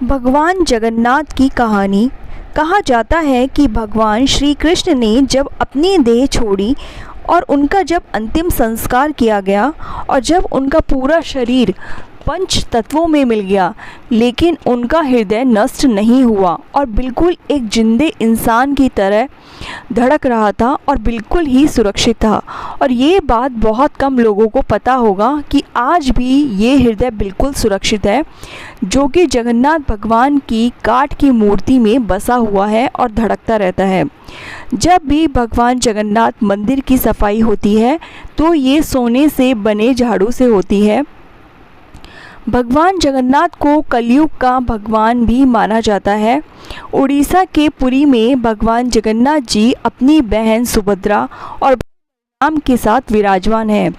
भगवान जगन्नाथ की कहानी। कहा जाता है कि भगवान श्री कृष्ण ने जब अपनी देह छोड़ी और उनका जब अंतिम संस्कार किया गया और जब उनका पूरा शरीर पंच तत्वों में मिल गया, लेकिन उनका हृदय नष्ट नहीं हुआ और बिल्कुल एक जिंदे इंसान की तरह धड़क रहा था और बिल्कुल ही सुरक्षित था। और ये बात बहुत कम लोगों को पता होगा कि आज भी ये हृदय बिल्कुल सुरक्षित है, जो कि जगन्नाथ भगवान की काठ की मूर्ति में बसा हुआ है और धड़कता रहता है। जब भी भगवान जगन्नाथ मंदिर की सफाई होती है तो ये सोने से बने झाड़ू से होती है। भगवान जगन्नाथ को कलयुग का भगवान भी माना जाता है। उड़ीसा के पुरी में भगवान जगन्नाथ जी अपनी बहन सुभद्रा और राम के साथ विराजमान हैं।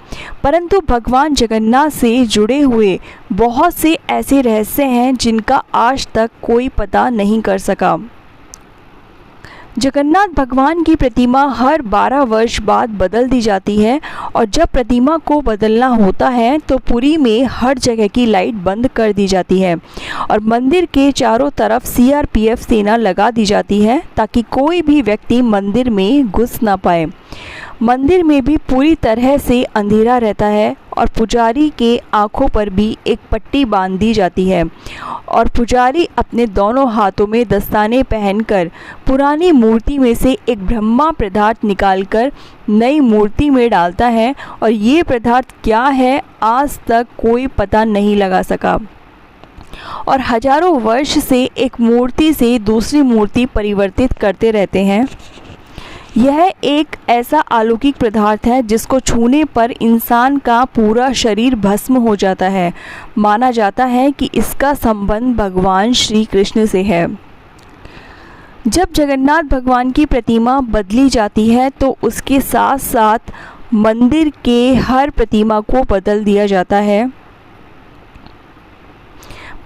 परंतु भगवान जगन्नाथ से जुड़े हुए बहुत से ऐसे रहस्य हैं जिनका आज तक कोई पता नहीं कर सका। जगन्नाथ भगवान की प्रतिमा हर 12 वर्ष बाद बदल दी जाती है और जब प्रतिमा को बदलना होता है तो पुरी में हर जगह की लाइट बंद कर दी जाती है और मंदिर के चारों तरफ सीआरपीएफ सेना लगा दी जाती है ताकि कोई भी व्यक्ति मंदिर में घुस ना पाए। मंदिर में भी पूरी तरह से अंधेरा रहता है और पुजारी के आंखों पर भी एक पट्टी बांध दी जाती है और पुजारी अपने दोनों हाथों में दस्ताने पहनकर पुरानी मूर्ति में से एक ब्रह्मा पदार्थ निकालकर नई मूर्ति में डालता है और ये पदार्थ क्या है आज तक कोई पता नहीं लगा सका और हजारों वर्ष से एक मूर्ति से दूसरी मूर्ति परिवर्तित करते रहते हैं। यह एक ऐसा अलौकिक पदार्थ है जिसको छूने पर इंसान का पूरा शरीर भस्म हो जाता है। माना जाता है कि इसका संबंध भगवान श्री कृष्ण से है। जब जगन्नाथ भगवान की प्रतिमा बदली जाती है तो उसके साथ साथ मंदिर के हर प्रतिमा को बदल दिया जाता है।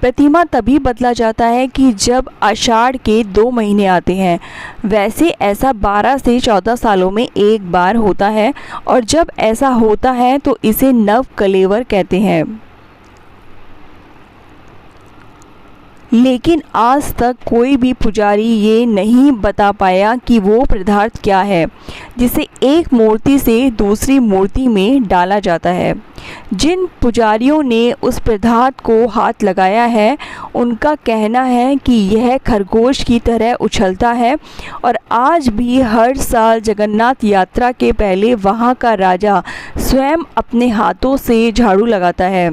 प्रतिमा तभी बदला जाता है कि जब आषाढ़ के 2 महीने आते हैं। वैसे ऐसा 12 से 14 सालों में एक बार होता है और जब ऐसा होता है तो इसे नव कलेवर कहते हैं। लेकिन आज तक कोई भी पुजारी ये नहीं बता पाया कि वो पदार्थ क्या है जिसे एक मूर्ति से दूसरी मूर्ति में डाला जाता है। जिन पुजारियों ने उस पदार्थ को हाथ लगाया है उनका कहना है कि यह खरगोश की तरह उछलता है और आज भी हर साल जगन्नाथ यात्रा के पहले वहाँ का राजा स्वयं अपने हाथों से झाड़ू लगाता है।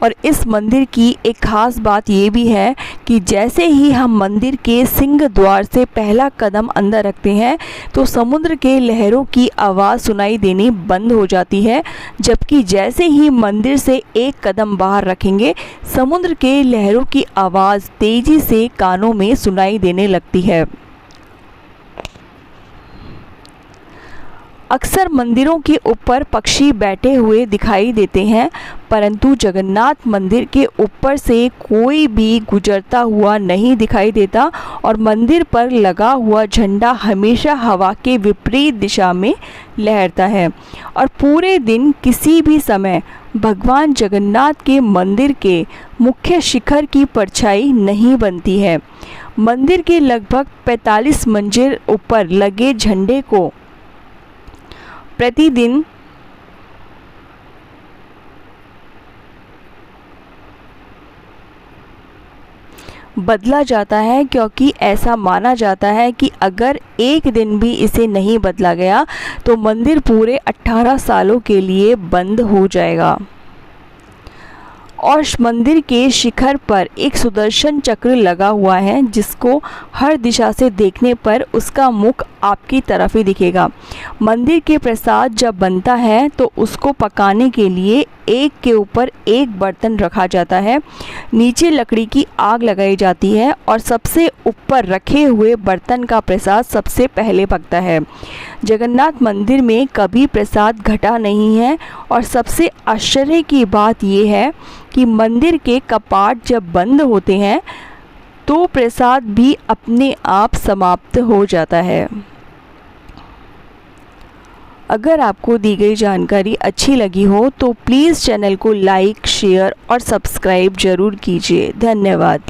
और इस मंदिर की एक खास बात ये भी है कि जैसे ही हम मंदिर के सिंह द्वार से पहला कदम अंदर रखते हैं तो समुद्र के लहरों की आवाज़ सुनाई देनी बंद हो जाती है, जबकि जैसे ही मंदिर से एक कदम बाहर रखेंगे समुद्र के लहरों की आवाज़ तेज़ी से कानों में सुनाई देने लगती है। अक्सर मंदिरों के ऊपर पक्षी बैठे हुए दिखाई देते हैं, परंतु जगन्नाथ मंदिर के ऊपर से कोई भी गुजरता हुआ नहीं दिखाई देता और मंदिर पर लगा हुआ झंडा हमेशा हवा के विपरीत दिशा में लहरता है और पूरे दिन किसी भी समय भगवान जगन्नाथ के मंदिर के मुख्य शिखर की परछाई नहीं बनती है। मंदिर के लगभग 45 मंजिल ऊपर लगे झंडे को प्रतिदिन बदला जाता है, क्योंकि ऐसा माना जाता है कि अगर एक दिन भी इसे नहीं बदला गया तो मंदिर पूरे 18 सालों के लिए बंद हो जाएगा। और मंदिर के शिखर पर एक सुदर्शन चक्र लगा हुआ है जिसको हर दिशा से देखने पर उसका मुख आपकी तरफ ही दिखेगा। मंदिर के प्रसाद जब बनता है तो उसको पकाने के लिए एक के ऊपर एक बर्तन रखा जाता है, नीचे लकड़ी की आग लगाई जाती है और सबसे ऊपर रखे हुए बर्तन का प्रसाद सबसे पहले पकता है। जगन्नाथ मंदिर में कभी प्रसाद घटा नहीं है और सबसे आश्चर्य की बात यह है कि मंदिर के कपाट जब बंद होते हैं तो प्रसाद भी अपने आप समाप्त हो जाता है। अगर आपको दी गई जानकारी अच्छी लगी हो तो प्लीज़ चैनल को लाइक, शेयर और सब्सक्राइब ज़रूर कीजिए। धन्यवाद।